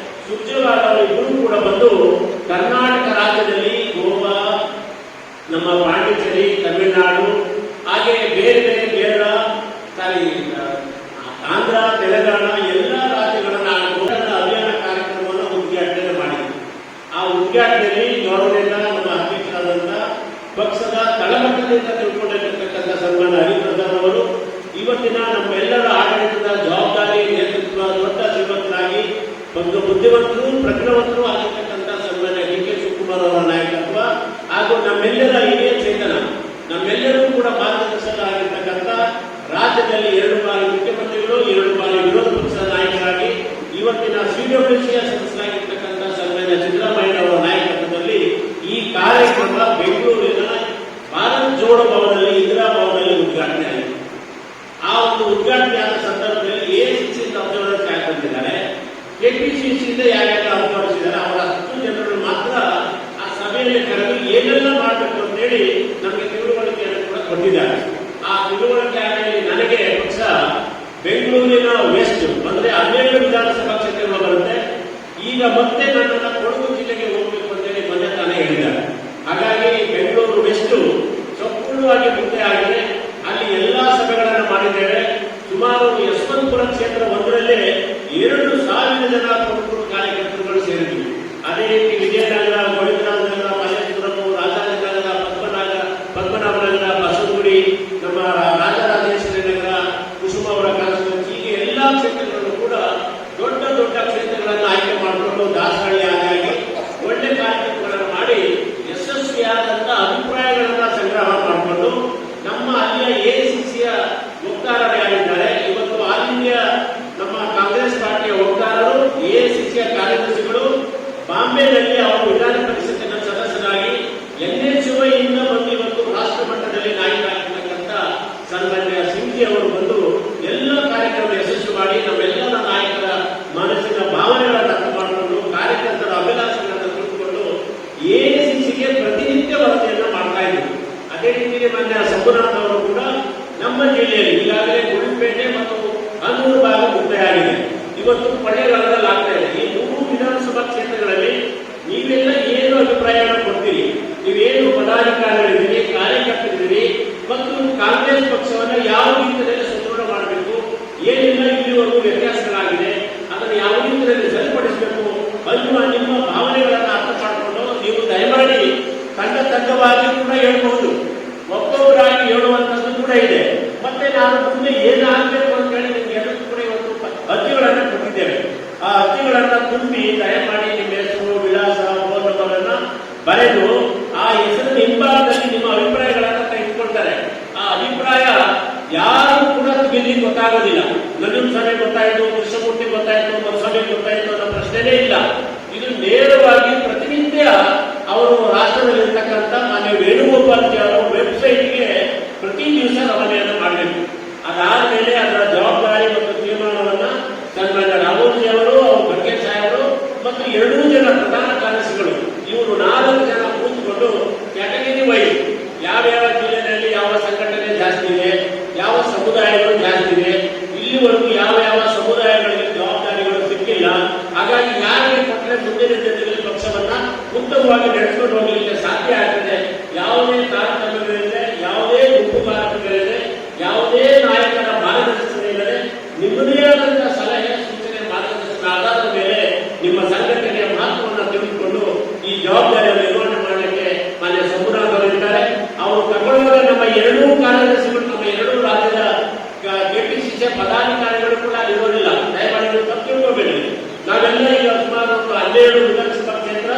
ಸುರ್ಜೇವಾಲ ಅವರಿಬ್ಬರು ಕೂಡ ಬಂದು ಕರ್ನಾಟಕ ರಾಜ್ಯದಲ್ಲಿ ಗೋವಾ, ನಮ್ಮ ಪಾಂಡಿಚೇರಿ, ತಮಿಳುನಾಡು, ಹಾಗೆ ಬೇರೆ ಬೇರೆ ಕೇರಳ, ಆಂಧ್ರ, ತೆಲಂಗಾಣ ಎಲ್ಲ ರಾಜ್ಯಗಳನ್ನ ಅಭಿಯಾನ ಕಾರ್ಯಕ್ರಮವನ್ನು ಉದ್ಘಾಟನೆ ಮಾಡಿದೆ. ಆ ಉದ್ಘಾಟನೆಯಲ್ಲಿ ಗೌರವದಿಂದ ನಮ್ಮ ಅಧ್ಯಕ್ಷರಾದಂಥ ಪಕ್ಷದ ತಳಮಟ್ಟದಿಂದ ತಿಳ್ಕೊಂಡಿರತಕ್ಕಂಥ ಸನ್ಮಾನ ಹರಿಪ್ರಸಾದ್ ಅವರು ಇವತ್ತಿನ ನಮ್ಮೆಲ್ಲರ ಆಡಳಿತದ ಜವಾಬ್ದಾರಿ ನೇತೃತ್ವ ದೊಡ್ಡ ಶ್ರೀಮಂತರಾಗಿ ಒಂದು ಬುದ್ಧಿವಂತರು, ಪ್ರಜ್ಞಾವಂತರು ಆಗಿರ್ತಕ್ಕಂಥ ಸನ್ಮಾನ್ಯ ಡಿ.ಕೆ. ಶಿವಕುಮಾರ್ ಅವರ ನಾಯಕತ್ವ ಹಾಗೂ ನಮ್ಮೆಲ್ಲರ ಹಿರಿಯ ಚೇತನ, ನಮ್ಮೆಲ್ಲರೂ ಕೂಡ ಮಾರ್ಗದರ್ಶಕರಾಗಿರ್ತಕ್ಕಂಥ ರಾಜ್ಯದಲ್ಲಿ 2 ಬಾರಿ ಮುಖ್ಯಮಂತ್ರಿಗಳು, 2 ಬಾರಿ ವಿರೋಧ ಪಕ್ಷದ ನಾಯಕರಾಗಿ ಇವತ್ತಿನ ಸಿಡಬ್ಲ್ಯೂಸಿಯ ಸದಸ್ಯರಾಗಿರ್ತಕ್ಕಂಥ ಸನ್ಮಾನ್ಯ ಸಿದ್ದರಾಮಯ್ಯ ಅವರ ನಾಯಕತ್ವದಲ್ಲಿ ಈ ಕಾರ್ಯಕ್ರಮ ಬೆಂಗಳೂರಿನ ಭಾರತ್ ಜೋಡೋ ಭವನದಲ್ಲಿ, ಇಂದಿರಾ ಭವನದಲ್ಲಿ ಉದ್ಘಾಟನೆ ಆಯಿತು. ಆ ಒಂದು ಉದ್ಘಾಟನೆ ಆದ ಸಂದರ್ಭದಲ್ಲಿ ಎಐಸಿಸಿಯಿಂದ ಅಬ್ಸರ್ವರ್ಸ್ ಯಾಕೆ ಬಂದಿದ್ದಾರೆ, ಕೆಪಿಸಿಸಿಯಿಂದ ಯಾರ್ಯಾರು ಅನುಭವಿಸಿದ್ದಾರೆ, ಅವರ 10 ಜನರು ಮಾತ್ರ ಆ ಸಭೆಯಲ್ಲಿ ಕರೆದು ಏನೆಲ್ಲ ಮಾಡಬೇಕು ಅಂತ ಹೇಳಿ ನಮಗೆ ತಿಳುವಳಿಕೆಯನ್ನು ಕೂಡ ಕೊಟ್ಟಿದ್ದಾರೆ. ಆ ತಿಳುವಳಿಕೆ ಆಗಿ ನನಗೆ ಪಕ್ಷ ಬೆಂಗಳೂರಿನ ವೆಸ್ಟ್ ಅಂದ್ರೆ 12 ವಿಧಾನಸಭಾ ಕ್ಷೇತ್ರಗಳು ಬರುತ್ತೆ. ಈಗ ಮತ್ತೆ ನನ್ನನ್ನು ಕೊಡಗು ಜಿಲ್ಲೆಗೆ ಹೋಗಬೇಕು ಅಂತೇಳಿ ಮೊನ್ನೆ ತಾನೇ ಹೇಳಿದ್ದಾರೆ. ಹಾಗಾಗಿ ಬೆಂಗಳೂರು ವೆಸ್ಟ್ ಸಂಪೂರ್ಣವಾಗಿ ಮುಕ್ತಾಯ ಆಗಿದೆ. ಅಲ್ಲಿ ಎಲ್ಲಾ ಸಭೆಗಳನ್ನು ಮಾಡಿದ್ದೇವೆ. ಸುಮಾರು ಯಶವಂತಪುರ ಕ್ಷೇತ್ರ 1ರಲ್ಲೇ 2,000 ಜನ ಪ್ರಮುಖರು ಕಾರ್ಯಕರ್ತರುಗಳು ಸೇರಿದ್ವಿ. ಅದೇ ರೀತಿ ವಿಜಯನಗರ, ಗೋವಿಂದರಾಜನಗರ, ಮಲ್ಲೇಶ್ವರಂ, ರಾಜಾಜಿನಗರ, ಪದ್ಮನಾಭನಗರ, ಬಸವಗುಡಿ, ನಮ್ಮ ರಾಜರಾಜೇಶ್ವರಿ ನಗರ, ಕುಸುಮ ಅವರ ಕಾನ್ಸ್ಟಿಟ್ಯೂನ್ಸಿ, ಹೀಗೆ ಎಲ್ಲಾ ಕ್ಷೇತ್ರಗಳಲ್ಲೂ ಕೂಡ ದೊಡ್ಡ ದೊಡ್ಡ ಕ್ಷೇತ್ರಗಳನ್ನು ಆಯ್ಕೆ ಮಾಡಿಕೊಂಡು ದಾಸಹಳ್ಳಿ ಆಗಿ ಒಳ್ಳೆ ಕಾರ್ಯಕ್ರಮಗಳನ್ನು ಮಾಡಿ ಸಿಸಿ ಅವರು ಬಂದು ಎಲ್ಲ ಕಾರ್ಯಕ್ರಮ ಯಶಸ್ವಿ ಮಾಡಿ ನಮ್ಮೆಲ್ಲರ ನಾಯಕರ ಮನಸ್ಸಿನ ಭಾವನೆಗಳನ್ನು ಅರ್ಥ ಮಾಡಿಕೊಂಡು ಕಾರ್ಯಕರ್ತರ ಅಭಿಲಾಷೆಗಳನ್ನು ತಿಳಿದುಕೊಂಡು ಎಸಿಸಿಗೆ ಪ್ರತಿನಿತ್ಯ ವರದಿಯನ್ನ ಮಾಡ್ತಾ ಇದ್ರು. ಅದೇ ರೀತಿಯಲ್ಲಿ ಮೊನ್ನೆ ಸಂಬುನಾಥ್ ಅವರು ಕೂಡ ನಮ್ಮ ಜಿಲ್ಲೆಯಲ್ಲಿ ಈಗಾಗಲೇ ಗುಂಡ್ಲುಪೇಟೆ ಮತ್ತು ಹನೂರು ಭಾಗ ಮುಕ್ತಾಯಾಗಿದೆ. ಇವತ್ತು ಕೊಳ್ಳೇಗಾಲದಲ್ಲಿ ಆಗ್ತಾ ಇದೆ. ಈ 3 ವಿಧಾನಸಭಾ ಕ್ಷೇತ್ರಗಳಲ್ಲಿ ನೀವೆಲ್ಲ ಏನು ಅಭಿಪ್ರಾಯವನ್ನು ಕೊಡ್ತೀರಿ, ನೀವೇನು ಪದಾಧಿಕಾರಿಗಳಿದ್ದೀರಿ, ಕಾರ್ಯಕರ್ತರಿದ್ದೀರಿ ಮತ್ತು ಕಾಂಗ್ರೆಸ್ ಪಕ್ಷವನ್ನ ಯಾವ ರೀತಿಯಲ್ಲಿ ಸದೃಢ ಮಾಡಬೇಕು, ಏನೆಲ್ಲ ಇಲ್ಲಿವರೆಗೂ ವ್ಯತ್ಯಾಸಗಳಾಗಿದೆ ಅದನ್ನು ಯಾವ ರೀತಿಯಲ್ಲಿ ಸರಿಪಡಿಸಬೇಕು ಅನ್ನುವ ನಿಮ್ಮ ಭಾವನೆಗಳನ್ನು ಅರ್ಥ ಮಾಡಿಕೊಂಡು ನೀವು ದಯಮಾಡಿ ತಂಡವಾಗಿ ಕೂಡ ಹೇಳ್ಬಹುದು, ಒಬ್ಬೊಬ್ಬರಾಗಿ ಹೇಳುವಂತದ್ದು ಕೂಡ ಇದೆ. ಮತ್ತೆ ನಾನು ಮುಂದೆ ಏನಾಗಬೇಕು ಅಂತ ಹೇಳಿ ನಿಮ್ಗೆ ಎಲ್ಲರಿಗೂ ಕೂಡ ಇವತ್ತು ಅರ್ಜಿಗಳನ್ನ ಕೊಟ್ಟಿದ್ದೇವೆ. ಆ ಅರ್ಜಿಗಳನ್ನ ತುಂಬಿ ದಯಮಾಡಿ ನಿಮ್ಮ ಹೆಸರು, ವಿಳಾಸ, ಫೋನ್ ನಂಬರನ್ನ ಬರೆದು ಆ ಹೆಸರಿನ ಹಿಂಭಾಗದಲ್ಲಿ ನಿಮ್ಮ ಅಭಿಪ್ರಾಯಗಳನ್ನ ತೆಗೆದುಕೊಳ್ತಾರೆ. ಆ ಅಭಿಪ್ರಾಯ ಯಾರು ಕೂಡ ಗೆಲ್ಲಿ ಗೊತ್ತಾಗೋದಿಲ್ಲ. ನಂಜುಂಡ ಸ್ವಾಮಿ ಗೊತ್ತಾಯ್ತು, ಕೃಷ್ಣಮೂರ್ತಿ ಗೊತ್ತಾಯ್ತು, ಮರುಸ್ವಾಮಿ ಗೊತ್ತಾಯ್ತು ಅನ್ನೋ ಪ್ರಶ್ನೆನೇ ಇಲ್ಲ. ಇದು ನೇರವಾಗಿ ಪ್ರತಿನಿತ್ಯ ಅವರು ರಾಷ್ಟ್ರದಲ್ಲಿರ್ತಕ್ಕಂಥ ಮಾನ್ಯ ವೇಣುಗೋಪಾಲ್ಜಿ ಅವರ ವೆಬ್ಸೈಟ್ಗೆ ಪ್ರತಿ ದಿವಸ ರವಾನೆಯನ್ನು ಮಾಡಬೇಕು. ಅದಾದ್ಮೇಲೆ ಅದರ ಜವಾಬ್ದಾರಿ ಮತ್ತು ತೀರ್ಮಾನವನ್ನ ಸನ್ಮಾನ್ಯ ರಾಹುಲ್ಜಿ ಅವರು, ಖರ್ಗೆ ಸಾಹೇಬರು ಮತ್ತು 2 ಜನ ಪ್ರಧಾನ ಕಾರ್ಯದರ್ಶಿಗಳು ಇವರು 4 ಜನ ಕೂತ್ಕೊಂಡು ಕ್ಯಾಟಗರಿ ವೈಸ್ ಯಾವ್ಯಾವ ಜಿಲ್ಲೆಯಲ್ಲಿ ಯಾವ ಸಂಘಟನೆ ಜಾಸ್ತಿ ಇದೆ, ಯಾವ ಸಮುದಾಯಗಳು ಜಾಸ್ತಿ ಇದೆ, ಇಲ್ಲಿವರೆಗೂ ಯಾವ ಯಾವ ಸಮುದಾಯಗಳಿಗೆ ಜವಾಬ್ದಾರಿಗಳು ಸಿಕ್ಕಿಲ್ಲ, ಹಾಗಾಗಿ ಯಾರಿಗೆ ಕೊಟ್ಟರೆ ಮುಂದಿನ ದಿನಗಳಲ್ಲಿ ಪಕ್ಷವನ್ನ ಉತ್ತಮವಾಗಿ ನಡೆಸಿಕೊಂಡು ಹೋಗಲಿಕ್ಕೆ ಸಾಧ್ಯ ಆಗ್ತದೆ. ಯಾವುದೇ ತಾರತಮ್ಯಗಳಿದೆ, ಯಾವುದೇ ಗುಂಪುಗಾರಿಕೆಗಳಿದೆ, ಯಾವುದೇ ನಾಯಕರ ಮಾರ್ಗದರ್ಶನ ಇಲ್ಲದೆ ನಿಮ್ಮದೇ ಆದಂತಹ ಸಲಹೆ, ಸೂಚನೆ, ಮಾರ್ಗದರ್ಶನ ಆಧಾರದ ಮೇಲೆ ನಿಮ್ಮ ಸಂಘಟನೆಯ ಮಹತ್ವವನ್ನು ತಿಳಿದುಕೊಂಡು ಈ ಜವಾಬ್ದಾರಿಯನ್ನು ನಿರ್ವಹಣೆ ಮಾಡಲಿಕ್ಕೆ ಮಾನ್ಯ ಸಂಬುನಾಥ್ ಅವರು ಇದ್ದಾರೆ. ಅವರು ತಗೊಳ್ಳುವಾಗ ನಮ್ಮ 2 ಕಾರ್ಯದರ್ಶಿಗಳು, ನಮ್ಮ 2 ರಾಜ್ಯದ ಕೆಪಿಸಿಸಿ ಪದಾಧಿಕಾರಿಗಳು ಕೂಡ ಇರೋದಿಲ್ಲ. ದಯಮಾಡಿ ನೀವು ತಪ್ಪು ತಿಳ್ಕೋಬೇಡಿ. ನಾವೆಲ್ಲ ಈಗ ಸುಮಾರು 12 ವಿಧಾನಸಭಾ ಕ್ಷೇತ್ರ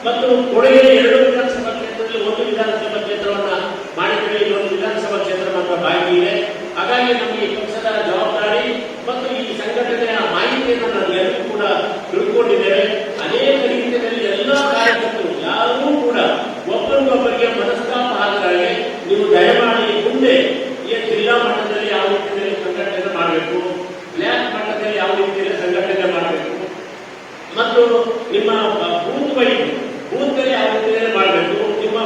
ಮತ್ತು ಕೊಡಗಿನ 2 ವಿಧಾನಸಭಾ ಕ್ಷೇತ್ರದಲ್ಲಿ 1 ವಿಧಾನಸಭಾ ಕ್ಷೇತ್ರವನ್ನ ಮಾಡಿದ್ರೆ ಇನ್ನೊಂದು ವಿಧಾನಸಭಾ ಕ್ಷೇತ್ರ ಮಾತ್ರ ಬಾಕಿ ಇದೆ. ಹಾಗಾಗಿ ನಮಗೆ ಈ ಪಕ್ಷದ ಜವಾಬ್ದಾರಿ ಮತ್ತು ಈ ಸಂಘಟನೆಯ ಮಾಹಿತಿಯನ್ನು ನಾವೆಲ್ಲರೂ ಕೂಡ ತಿಳ್ಕೊಂಡಿದ್ದೇವೆ. ಅನೇಕ ರೀತಿಯಲ್ಲಿ ಎಲ್ಲ ಕಾರ್ಯಕರ್ತರು ಯಾರೂ ಕೂಡ ಒಬ್ಬರಿಗೊಬ್ಬರಿಗೆ ಮನಸ್ತಾಪ ಆಗದಾಗೆ ನೀವು ದಯಮಾಡಿ ಮುಂದೆ ಈ ಜಿಲ್ಲಾ ಮಟ್ಟದಲ್ಲಿ ಯಾವ ರೀತಿಯಲ್ಲಿ ಸಂಘಟನೆ ಮಾಡಬೇಕು, ಬ್ಲಾಕ್ ಮಟ್ಟದಲ್ಲಿ ಯಾವ ರೀತಿಯಲ್ಲಿ ಸಂಘಟನೆ ಮಾಡಬೇಕು ಮತ್ತು ನಿಮ್ಮ ಬೂತ್ನಲ್ಲಿ ಯಾವ ರೀತಿಯಲ್ಲಿ ಮಾಡಬೇಕು, ನಿಮ್ಮ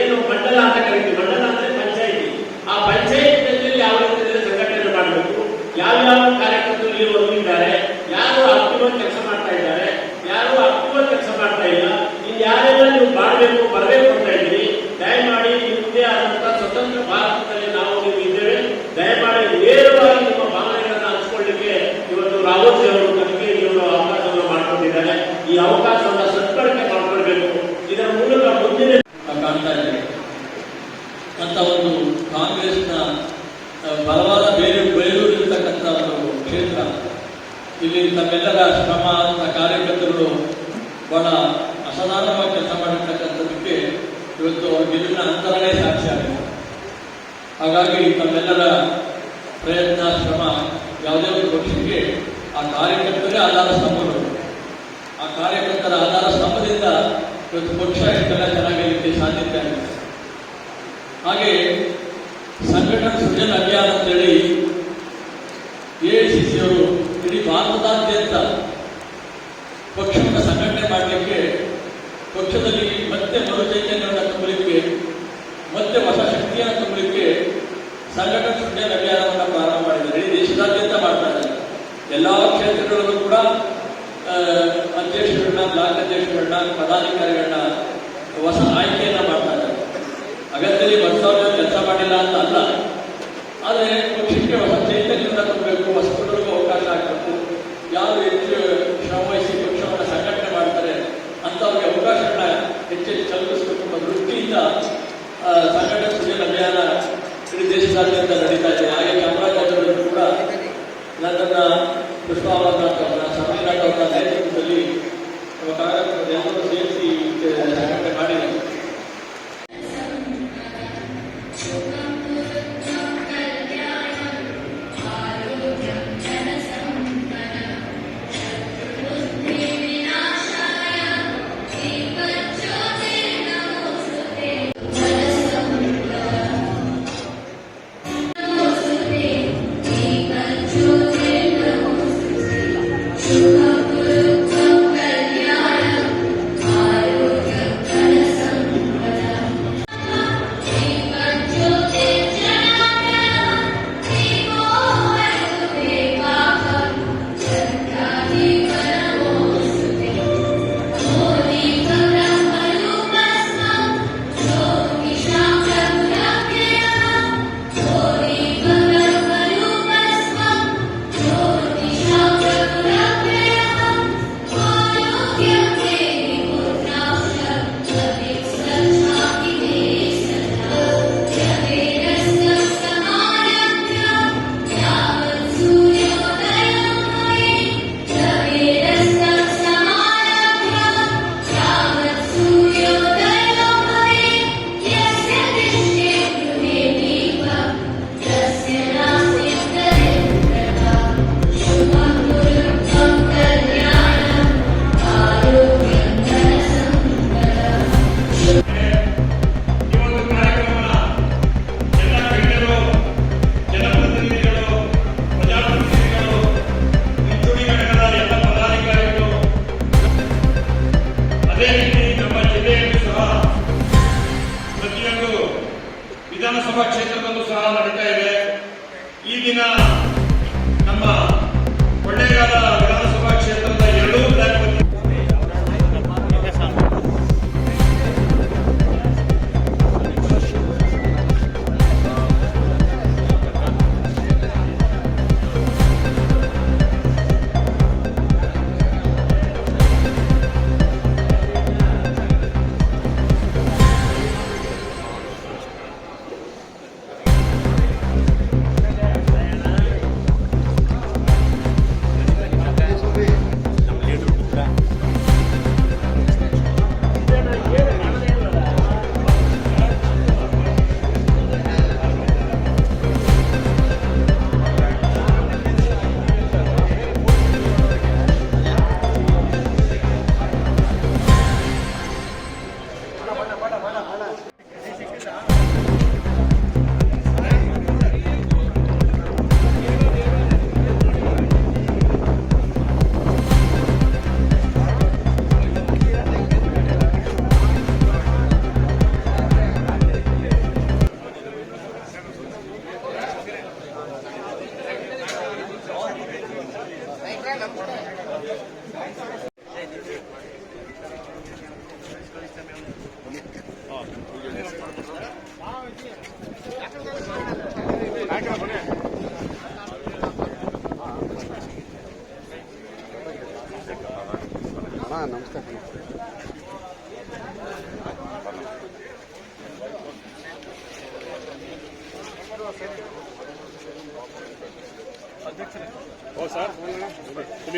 ಏನು ಮಂಡಲ ಅಂತ ಕರೀತೀವಿ, ಮಂಡಲ ಅಂದ್ರೆ ಪಂಚಾಯಿತಿ, ಆ ಪಂಚಾಯಿತಿಯಲ್ಲಿ ಯಾವ ರೀತಿಯಲ್ಲಿ ಸಂಘಟನೆ ಮಾಡಬೇಕು, ಯಾವ್ಯಾವ ಕಾರ್ಯಕರ್ತರು ಇಲ್ಲಿ ಹೊಂದಿದ್ದಾರೆ, ಯಾರು ಆಕ್ಟಿವ್ ಕೆಲಸ ಮಾಡ್ತಾ ಇದ್ದಾರೆ, ಯಾರು ಆಕ್ಟಿವ್ ಕೆಲಸ ಮಾಡ್ತಾ ಇಲ್ಲ, ಇನ್ನು ಯಾರೆಲ್ಲ ನೀವು ಮಾಡಬೇಕು ಬರಬೇಕು ಅಂತ ಇದ್ದೀರಿ. ದಯಮಾಡಿ ನಿಮ್ಮದೇ ಆದಂತಹ ಸ್ವತಂತ್ರ ಭಾರತದಲ್ಲಿ ನಾವು ನೀವು ಇದ್ದೇವೆ. ದಯಮಾಡಿ ನೇರವಾಗಿ ನಿಮ್ಮ ಭಾವನೆಗಳನ್ನು ಹಂಚಿಕೊಳ್ಳಿಕ್ಕೆ ಇವತ್ತು ರಾಹುಲ್ ಅವರು ಖರ್ಗೆ ಅವರು ಅವಕಾಶವನ್ನು ಮಾಡಿಕೊಂಡಿದ್ದಾರೆ. ಈ ಅವಕಾಶವನ್ನು ಸದ್ಬಳಕೆ ಮಾಡಿಕೊಳ್ಬೇಕು. ಇದರ ಮೂಲಕ ಮುಂದಿನ ಕಾಣ್ತಾ ಇದ್ದಾರೆ ಅಂತ ಒಂದು ಕಾಂಗ್ರೆಸ್ನ ಬಲವಾದ ಬೇರೂರಿರ್ತಕ್ಕಂಥ ಒಂದು ಕ್ಷೇತ್ರ. ಇಲ್ಲಿ ತಮ್ಮೆಲ್ಲರ ಶ್ರಮ ಕಾರ್ಯಕರ್ತರು ಬಹಳ ಅಸಾಧಾರಣವಾಗಿ ಕೆಲಸ ಮಾಡಿರ್ತಕ್ಕಂಥದಕ್ಕೆ ಇವತ್ತು ಗೆಲುವಿನ ಅಂತರನೇ ಸಾಕ್ಷಿಯಾಗಿದೆ. ಹಾಗಾಗಿ ತಮ್ಮೆಲ್ಲರ ಪ್ರಯತ್ನ, ಶ್ರಮ ಯಾವುದೇ ಒಂದು ಪಕ್ಷಕ್ಕೆ ಆ ಕಾರ್ಯಕರ್ತರೇ ಆಧಾರ ಸ್ತಂಭಗಳು. ಆ ಕಾರ್ಯಕರ್ತರ ಆಧಾರ ಸ್ತಂಭದಿಂದ ಇವತ್ತು ಪಕ್ಷ ಇಷ್ಟೆಲ್ಲ ಚೆನ್ನಾಗಿರಲಿಕ್ಕೆ ಸಾಧ್ಯತೆ ಆಗಿದೆ. ಹಾಗೆ ಸಂಘಟನಾ ಸೃಜನ ಅಭಿಯಾನ ಅಂತೇಳಿ ಎಐಸಿಸಿ ಅವರು ಇಡೀ ಭಾರತದಾದ್ಯಂತ ಪಕ್ಷವನ್ನು ಸಂಘಟನೆ ಮಾಡಲಿಕ್ಕೆ, ಪಕ್ಷದಲ್ಲಿ ಮತ್ತೆ ಮರು ಚೈತನ್ಯವನ್ನು ತುಂಬಲಿಕ್ಕೆ, ಮತ್ತೆ ಹೊಸ ಶಕ್ತಿಯನ್ನು ತುಂಬಲಿಕ್ಕೆ ಸಂಘಟನಾ ಸೃಜನ ಅಭಿಯಾನವನ್ನು ಪ್ರಾರಂಭ ಮಾಡಿದ್ದಾರೆ. ಇಡೀ ದೇಶದಾದ್ಯಂತ ಮಾಡ್ತಾ ಇದ್ದಾರೆ. ಎಲ್ಲ ಕ್ಷೇತ್ರಗಳಲ್ಲೂ ಕೂಡ ಅಧ್ಯಕ್ಷರನ್ನ, ಬ್ಲಾಕ್ ಅಧ್ಯಕ್ಷರನ್ನ, ಪದಾಧಿಕಾರಿಗಳನ್ನ ಹೊಸ ಆಯ್ಕೆಯನ್ನ ಮಾಡ್ತಾ ಇದ್ದಾರೆ. ಅಗತ್ಯದಲ್ಲಿ ಬದಲಾವಣೆ ಕೆಲಸ ಮಾಡಿಲ್ಲ ಅಂತ ಅಲ್ಲ, ಆದರೆ ಪಕ್ಷಕ್ಕೆ ಹೊಸ ಚೈತನ್ಯವನ್ನು ತುಂಬಬೇಕು, ಹೊಸಬರಿಗೂ ಅವಕಾಶ ಆಗಬೇಕು. ಯಾರು ಹೆಚ್ಚು ಶ್ರಮವಹಿಸಿ ಪಕ್ಷವನ್ನು ಸಂಘಟನೆ ಮಾಡ್ತಾರೆ ಅಂತವ್ರಿಗೆ ಅವಕಾಶಗಳನ್ನ ಹೆಚ್ಚೆಚ್ಚು ಕಲ್ಪಿಸಬೇಕು ಅನ್ನೋ ದೃಷ್ಟಿಯಿಂದ ಸಂಘಟನಾ ಸೃಜನ ಅಭಿಯಾನ ಇಡೀ ದೇಶದಾದ್ಯಂತ ನಡೀತಾ ಇದೆ. ಹಾಗೆ ಚಾಮರಾಜನಗರದಲ್ಲೂ ಕೂಡ ನನ್ನನ್ನು ಪುಷ್ಪಾವರಣ ಸ್ವಾಮಿನಾಥ್ ಅವರ ನೇತೃತ್ವದಲ್ಲಿ ಕಾರ್ಯಕ್ರಮ ಸೇರಿಸಿ ಸಂಘಟನೆ ಮಾಡಿದ್ದಾರೆ. ವಿಧಾನಸಭಾ ಕ್ಷೇತ್ರದಲ್ಲೂ ಸಹ ನಡೀತಾ ಇದೆ. ಈ ದಿನ ನಮ್ಮ ಕೊಳ್ಳೇಗಾಲ ವಿಧಾನಸಭಾ ಕ್ಷೇತ್ರದ ಎರಡೂ ಬ್ಲಾಕ್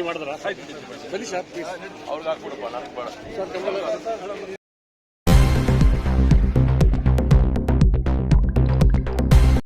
ಮಾಡಿದ್ರ ಬನ್ನಿ ಸರ್ ಪ್ಲೀಸ್ ಅವ್ರಿಗೆ ಹಾಕ್ಬಿಡಪ್ಪ ನನಗೆ ಬೇಡ ಸರ್